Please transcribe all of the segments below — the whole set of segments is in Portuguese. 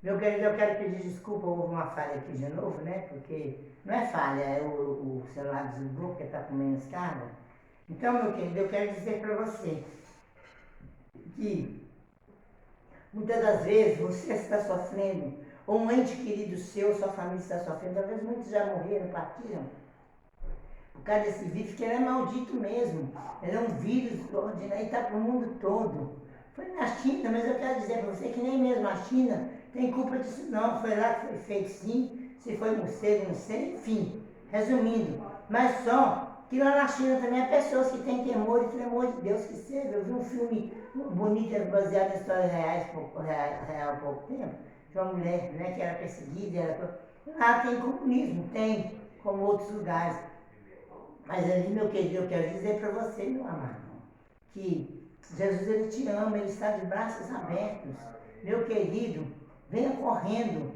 Meu querido, eu quero pedir desculpa, houve uma falha aqui de novo, né? Porque não é falha, é o celular desligou porque está com menos carga. Então, meu querido, eu quero dizer para você que muitas das vezes você está sofrendo, ou um ente querido seu, sua família está sofrendo, talvez muitos já morreram, partiram, por causa desse vírus, que ele é maldito mesmo. Ele é um vírus ordinário e está para o mundo todo. Foi na China, mas eu quero dizer para você que nem mesmo a China tem culpa disso não. Foi lá que foi feito sim, se foi morcego, não sei, enfim. Resumindo, mas só que lá na China também há pessoas que têm temor e tremor de Deus que seja. Eu vi um filme bonito, baseado em histórias reais, real há pouco tempo, de uma mulher, né, que era perseguida. Lá tem comunismo, tem, como outros lugares. Mas ali, meu querido, eu quero dizer para você, meu amado, que Jesus, ele te ama, ele está de braços abertos. Meu querido, venha correndo.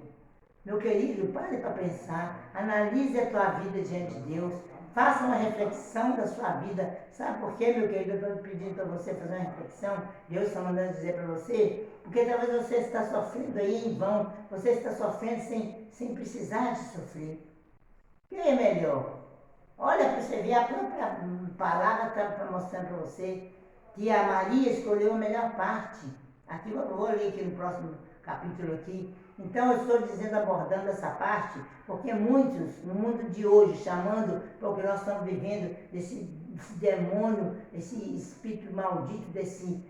Meu querido, pare para pensar, analise a tua vida diante de Deus, faça uma reflexão da sua vida. Sabe por quê, meu querido? Eu estou pedindo para você fazer uma reflexão, Deus está mandando dizer para você, porque talvez você está sofrendo aí em vão, você está sofrendo sem precisar de sofrer. Quem é melhor? Olha para você ver, a própria palavra está mostrando para você que a Maria escolheu a melhor parte. Aqui eu vou ler aqui no próximo capítulo aqui. Então eu estou dizendo, abordando essa parte, porque muitos, no mundo de hoje, chamando para o que nós estamos vivendo, desse demônio, esse espírito maldito, desse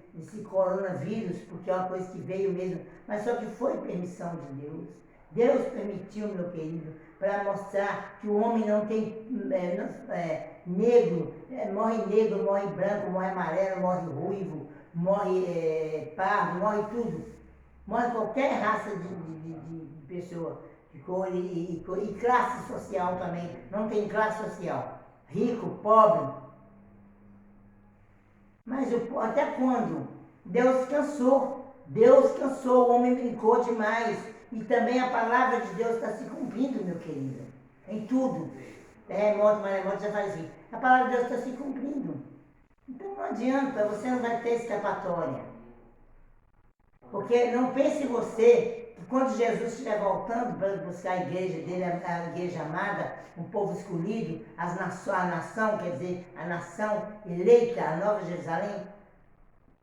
coronavírus, porque é uma coisa que veio mesmo, mas só que foi permissão de Deus. Deus permitiu, meu querido, para mostrar que o homem não tem negro, morre branco, morre amarelo, morre ruivo, morre pardo, morre tudo. Morre qualquer raça de pessoa, de cor e classe social também. Não tem classe social. Rico, pobre. Mas até quando? Deus cansou. Deus cansou, o homem brincou demais. E também a palavra de Deus está se cumprindo, meu querido. Em tudo. Terremoto, maremoto, já faz assim. A palavra de Deus está se cumprindo. Então não adianta, você não vai ter escapatória. Porque não pense você que quando Jesus estiver voltando para buscar a igreja dele, a igreja amada, o povo escolhido, a nação, quer dizer, a nação eleita, a Nova Jerusalém,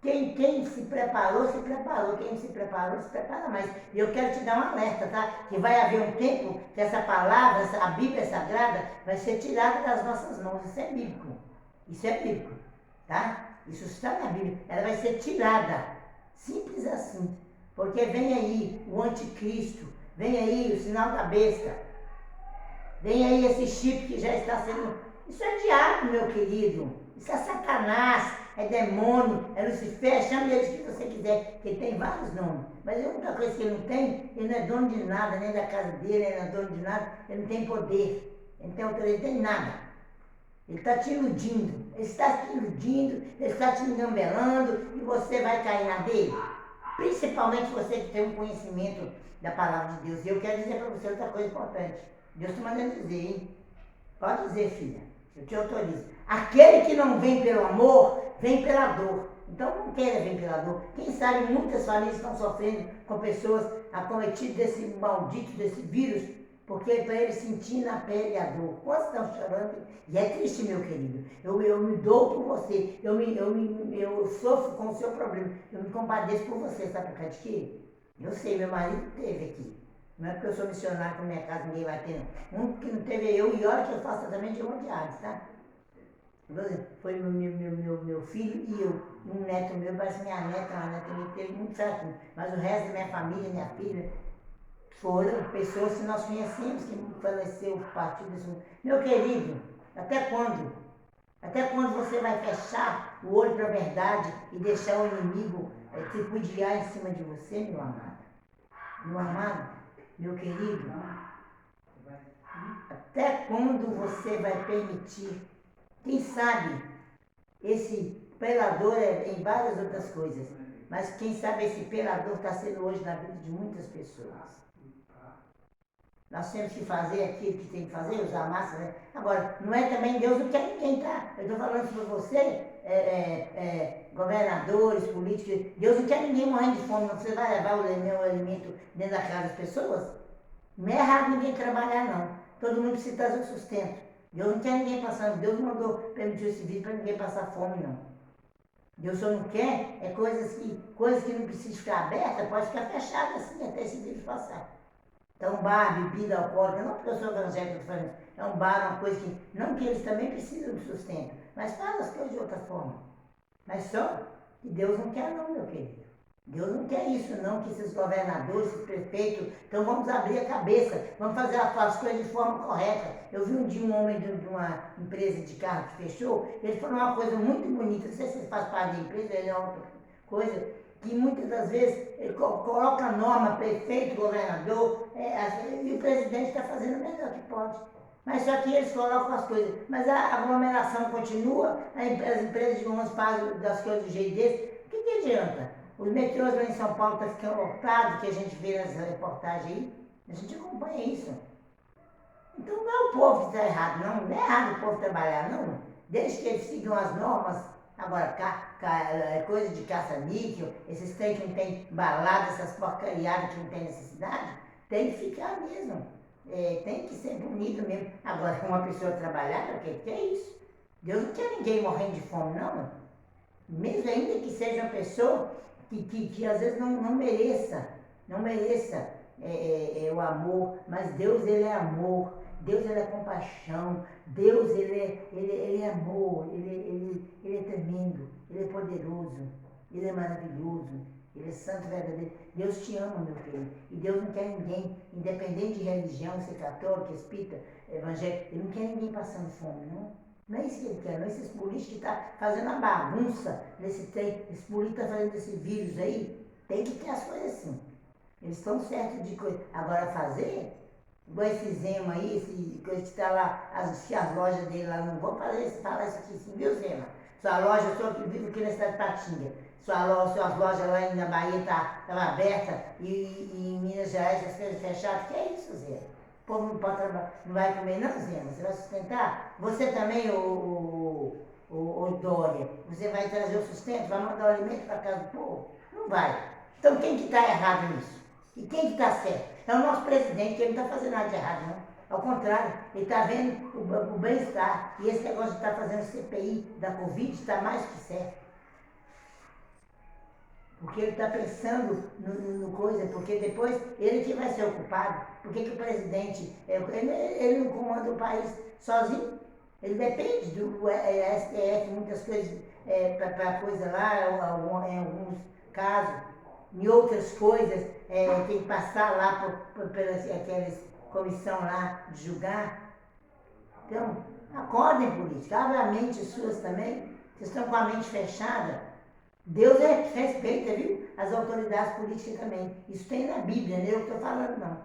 quem se preparou, se preparou. Quem se preparou, se prepara mais. E eu quero te dar um alerta, tá? Que vai haver um tempo que essa palavra, a Bíblia Sagrada, vai ser tirada das nossas mãos. Isso é bíblico. Isso é bíblico, tá? Isso está na Bíblia. Ela vai ser tirada. Simples assim. Porque vem aí o anticristo. Vem aí o sinal da besta. Vem aí esse chip que já está sendo... Isso é diabo, meu querido. Isso é Satanás. É demônio, é Lucifer, chame ele de que você quiser, que ele tem vários nomes. Mas a única coisa que ele não tem, ele não é dono de nada, nem da casa dele, ele não é dono de nada, ele não tem poder, ele não tem autoridade, ele tem nada. Ele está te iludindo, ele está te iludindo, ele está te engambelando e você vai cair na dele. Principalmente você que tem um conhecimento da palavra de Deus. E eu quero dizer para você outra coisa importante. Deus está mandando dizer, hein? Pode dizer, filha, eu te autorizo. Aquele que não vem pelo amor, vem pela dor. Então não queira vir pela dor. Quem sabe muitas famílias estão sofrendo com pessoas acometidas desse maldito, desse vírus, porque é para eles sentir na pele a dor. Quantos estão chorando? E é triste, meu querido. Eu me dou por você. Eu sofro com o seu problema. Eu me compadeço por você, sabe por causa de quê? Eu sei, meu marido teve aqui. Não é porque eu sou missionário, que na minha casa ninguém vai ter, não. Um que não teve eu, e olha que eu faço tratamento de hemodiálise, tá? Foi meu filho e eu, um neto meu, parece minha neta, uma neta minha, teve muito certo. Mas o resto da minha família, minha filha, foram pessoas que nós conhecemos, que faleceu, partiu desse mundo. Meu querido, até quando? Até quando você vai fechar o olho para a verdade e deixar o inimigo tripudiar em cima de você, meu amado? Meu amado, meu querido, até quando você vai permitir? Quem sabe esse pelador é em várias outras coisas, mas quem sabe esse pelador está sendo hoje na vida de muitas pessoas. Nós temos que fazer aquilo que tem que fazer, usar máscara, né? Agora, não é também Deus não quer ninguém, tá? Eu estou falando isso para você, governadores, políticos. Deus não quer ninguém morrendo de fome, não. Você vai levar o meu alimento dentro da casa das pessoas? Não é errado ninguém trabalhar, não. Todo mundo precisa trazer o sustento. Deus não quer ninguém passando. Deus não mandou permitir esse vídeo para ninguém passar fome, não. Deus só não quer coisas que não precisam ficar abertas, pode ficar fechada assim até esse vírus passar. Então, bar, bebida alcoólica, não porque eu sou evangélico, é um bar, uma coisa que, não que eles também precisam de sustento, mas faz as coisas de outra forma. Mas só que Deus não quer não, meu querido. Deus não quer isso não, que esses governadores, esses prefeitos, então vamos abrir a cabeça, vamos fazer as coisas de forma correta. Eu vi um dia um homem de uma empresa de carro que fechou, ele falou uma coisa muito bonita, não sei se ele faz parte da empresa, ele é outra coisa, que muitas das vezes ele coloca norma, prefeito, governador, e o presidente está fazendo o melhor que pode. Mas só que eles colocam as coisas. Mas a aglomeração continua, as empresas de ônibus fazem das coisas do jeito desse. O que adianta? Os metrôs lá em São Paulo estão ficando lotados, que a gente vê nas reportagens aí. A gente acompanha isso. Então não é o povo que está errado, não. Não é errado o povo trabalhar, não. Desde que eles sigam as normas. Agora, coisa de caça-níquel, esses trem que não tem balada, essas porcariadas que não tem necessidade, tem que ficar mesmo. Tem que ser bonito mesmo. Agora, uma pessoa trabalhar, o que é isso? Deus não quer ninguém morrendo de fome, não. Mesmo ainda que seja uma pessoa que às vezes não mereça o amor, mas Deus, ele é amor, Deus, ele é compaixão, Deus, ele é amor, ele é tremendo, ele é poderoso, ele é maravilhoso, ele é santo, verdadeiro. Deus te ama, meu filho, e Deus não quer ninguém, independente de religião, ser católico, espírita, evangélico, ele não quer ninguém passando fome, não. Não é isso que ele quer, não é esses políticos que estão fazendo a bagunça nesse trem, esse político está fazendo esse vírus aí, tem que ter as coisas assim. Eles estão certos de coisa. Agora fazer, igual esse Zema aí, esse coisa que está lá, as lojas dele lá, não vou falar isso aqui sim, viu, Zema? Sua loja, eu sou que vivo aqui na cidade de Patinga. Suas lojas lá na Bahia estavam abertas e em Minas Gerais as coisas fechadas. Que é isso, Zema? O povo não pode trabalhar, não vai comer não, Zema? Você vai sustentar? Você também, o Dória, você vai trazer o sustento, vai mandar o alimento para casa do povo? Não vai. Então quem que está errado nisso? E quem que está certo? É o nosso presidente, que ele não está fazendo nada de errado, não. Ao contrário, ele está vendo o bem-estar. E esse negócio de estar fazendo CPI da Covid está mais que certo. Porque ele está pensando no coisa, porque depois ele que vai ser ocupado. Por que o presidente, ele não comanda o país sozinho? Ele depende do STF, muitas coisas, para coisa lá, em alguns casos. Em outras coisas, tem que passar lá pela comissão lá de julgar. Então, acordem, política, abra a mente suas também. Vocês estão com a mente fechada. Deus respeita, viu? As autoridades políticas também. Isso tem na Bíblia, não é eu que estou falando, não.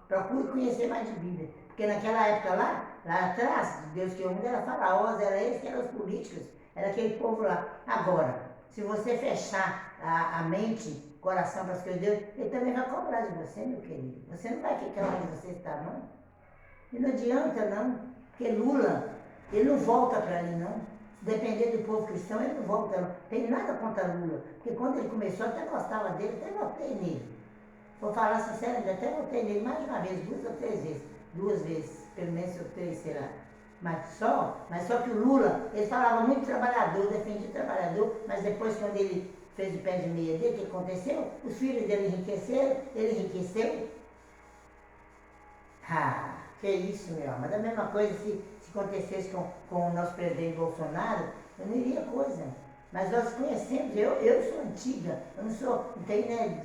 Procure conhecer mais de Bíblia. Porque naquela época lá atrás, Deus que o mundo era faraós, era eles que eram os políticos, era aquele povo lá. Agora, se você fechar a mente, o coração para as coisas de Deus, ele também vai cobrar de você, meu querido. Você não vai ficar onde você está, não. E não adianta, não. Porque Lula, ele não volta para ali, não. Se depender do povo cristão, ele não volta, não. Tem nada contra Lula. Porque quando ele começou, eu até gostava dele, até votei nele. Vou falar sinceramente, até votei nele mais de uma vez, 2 ou 3 vezes. 2 vezes, pelo menos 3, sei lá. Mas só que o Lula, ele falava muito trabalhador, defendia o trabalhador, mas depois quando ele fez o pé de meia dele, o que aconteceu? Os filhos dele enriqueceram, ele enriqueceu. Ah, que isso, meu. Mas a mesma coisa se acontecesse com o nosso presidente Bolsonaro, eu não iria coisa. Mas nós conhecemos, eu sou antiga, eu não tenho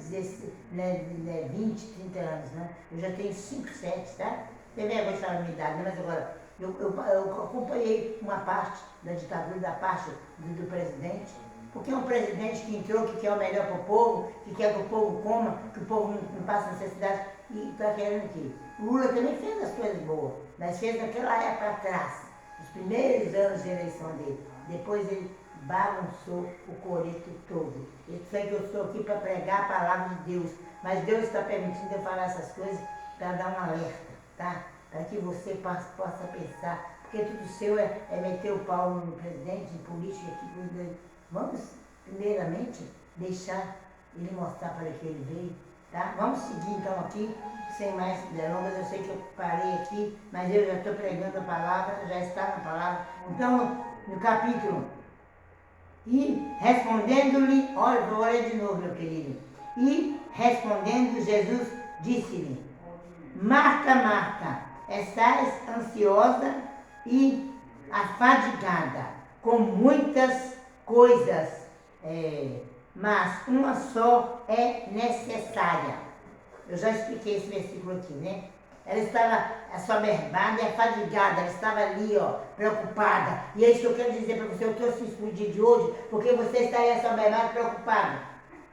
20, 30 anos, né? Eu já tenho 5, 7, tá? Tem vergonha de falar a minha idade, mas agora, eu acompanhei uma parte da ditadura, da parte do presidente, porque é um presidente que entrou, que quer o melhor para o povo, que quer que o povo coma, que o povo não passe necessidade, e está querendo o quê? O Lula também fez as coisas boas, mas fez naquela época atrás, os primeiros anos de eleição dele. Depois ele bagunçou o coreto todo. Eu sei que eu estou aqui para pregar a palavra de Deus, mas Deus está permitindo eu falar essas coisas para dar um alerta, tá? Para que você possa pensar, porque tudo seu é meter o pau no presidente, em política, aqui, vamos primeiramente, deixar ele mostrar para que ele veio, tá? Vamos seguir então aqui, sem mais delongas. Eu sei que eu parei aqui, mas eu já estou pregando a palavra, já está na palavra. Então, no capítulo, e respondendo-lhe, olha, vou ler de novo, meu querido. E respondendo, Jesus disse-lhe: Marta, Marta, estás ansiosa e afadigada com muitas coisas, mas uma só é necessária. Eu já expliquei esse versículo aqui, né? Ela estava assoberbada e afadigada, ela estava ali, ó, preocupada. E é isso que eu quero dizer para você, eu trouxe isso no dia de hoje, porque você está aí assoberbado, preocupado.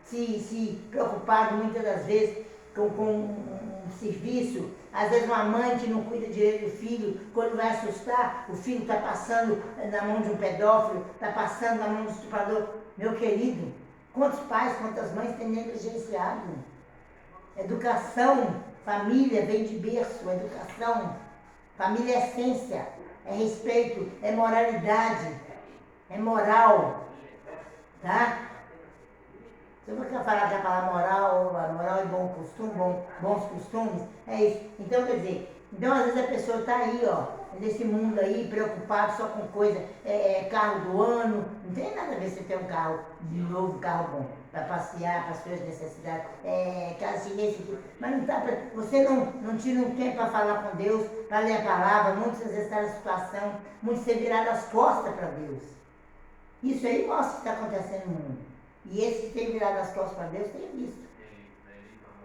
Se preocupado muitas das vezes com um serviço. Às vezes uma mãe que não cuida direito do filho, quando vai assustar, o filho está passando na mão de um pedófilo, está passando na mão do estuprador. Meu querido, quantos pais, quantas mães têm negligenciado? Educação, família vem de berço, educação, família é essência, é respeito, é moralidade, é moral, tá? Se eu quero falar que a palavra moral é bom costume, bons costumes, é isso. Então, quer dizer, às vezes a pessoa está aí, ó, nesse mundo aí, preocupado só com coisa, carro do ano, não tem nada a ver se você tem um carro novo, carro bom, para passear, para as suas necessidades, casa chinesa, mas não tá, você não tira um tempo para falar com Deus, para ler a palavra, muitas vezes está na situação, muitos você virar as costas para Deus. Isso aí mostra o que está acontecendo no mundo. E esse que tem virado as costas para Deus tem visto.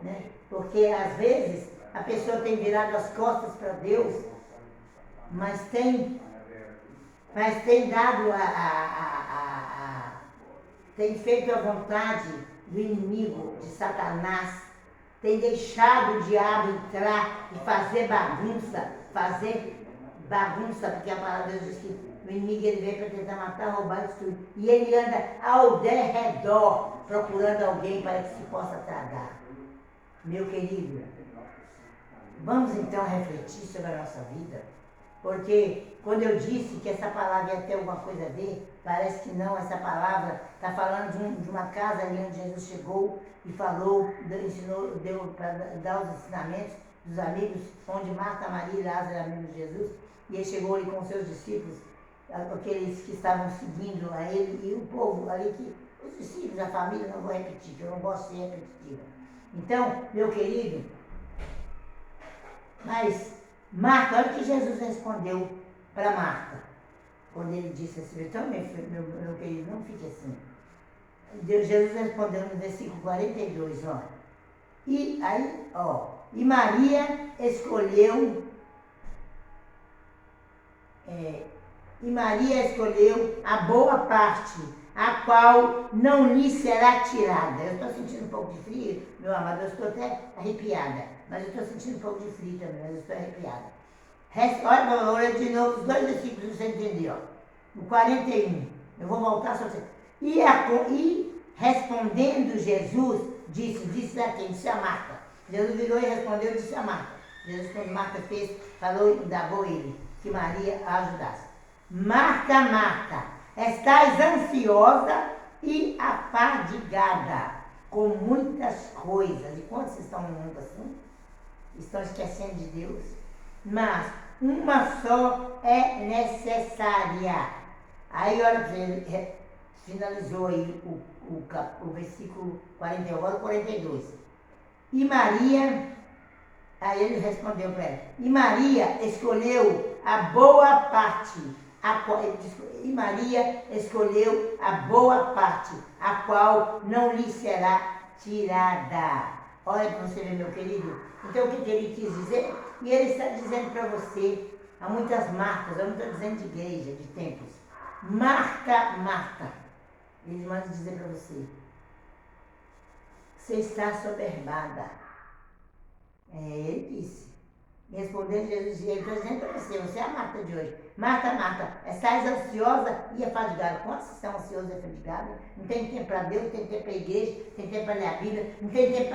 Né? Porque às vezes a pessoa tem virado as costas para Deus, mas tem dado tem feito a vontade do inimigo, de Satanás, tem deixado o diabo entrar e fazer bagunça, porque a palavra de Deus diz que o inimigo ele veio para tentar matar, roubar e destruir. E ele anda ao derredor, procurando alguém para que se possa tragar. Meu querido, vamos então refletir sobre a nossa vida, porque quando eu disse que essa palavra ia ter alguma coisa a ver, parece que não. Essa palavra está falando de uma casa ali onde Jesus chegou e falou, ensinou, deu para dar os ensinamentos dos amigos, onde Marta, Maria e Lázaro eram amigos de Jesus, e ele chegou ali com os seus discípulos, aqueles que estavam seguindo a ele, e o povo ali, os discípulos, a família, não vou repetir, que eu não gosto de ser repetitiva. Então, meu querido, mas Marta, olha o que Jesus respondeu para Marta, quando ele disse assim, então, meu querido, não fique assim. Jesus respondeu no versículo 42, ó. E aí, ó, e Maria escolheu a boa parte, a qual não lhe será tirada. Eu estou sentindo um pouco de frio, meu amado, eu estou até arrepiada, mas eu estou sentindo um pouco de frio também, mas eu estou arrepiada. Olha de novo os dois versículos, você entendeu? No 41, eu vou voltar só você. E respondendo Jesus, disse a quem? Disse a Marta. Jesus virou e respondeu, disse a Marta. Jesus, quando Marta fez, falou e indagou ele, que Maria a ajudasse. Marta, Marta, estás ansiosa e afadigada com muitas coisas. E quantos estão no mundo assim? Estão esquecendo de Deus? Mas uma só é necessária. Aí, olha, ele finalizou aí o versículo 41, agora o 42. E Maria, aí ele respondeu para ela, e Maria escolheu a boa parte, e Maria escolheu a boa parte, a qual não lhe será tirada. Olha para você ver, meu querido. Então, o que ele quis dizer? E ele está dizendo para você, há muitas marcas, eu não estou dizendo de igreja, de templos. Marta, Marta. Ele manda dizer para você, você está soberbada. Ele disse. Respondendo Jesus, ele está dizendo para você é a Marta de hoje. Marta, Marta, estás ansiosa e afadigada. Quantos estão ansiosos e afadigados? Não tem tempo para Deus, não tem tempo para a igreja, não tem tempo para ler a Bíblia, não tem tempo para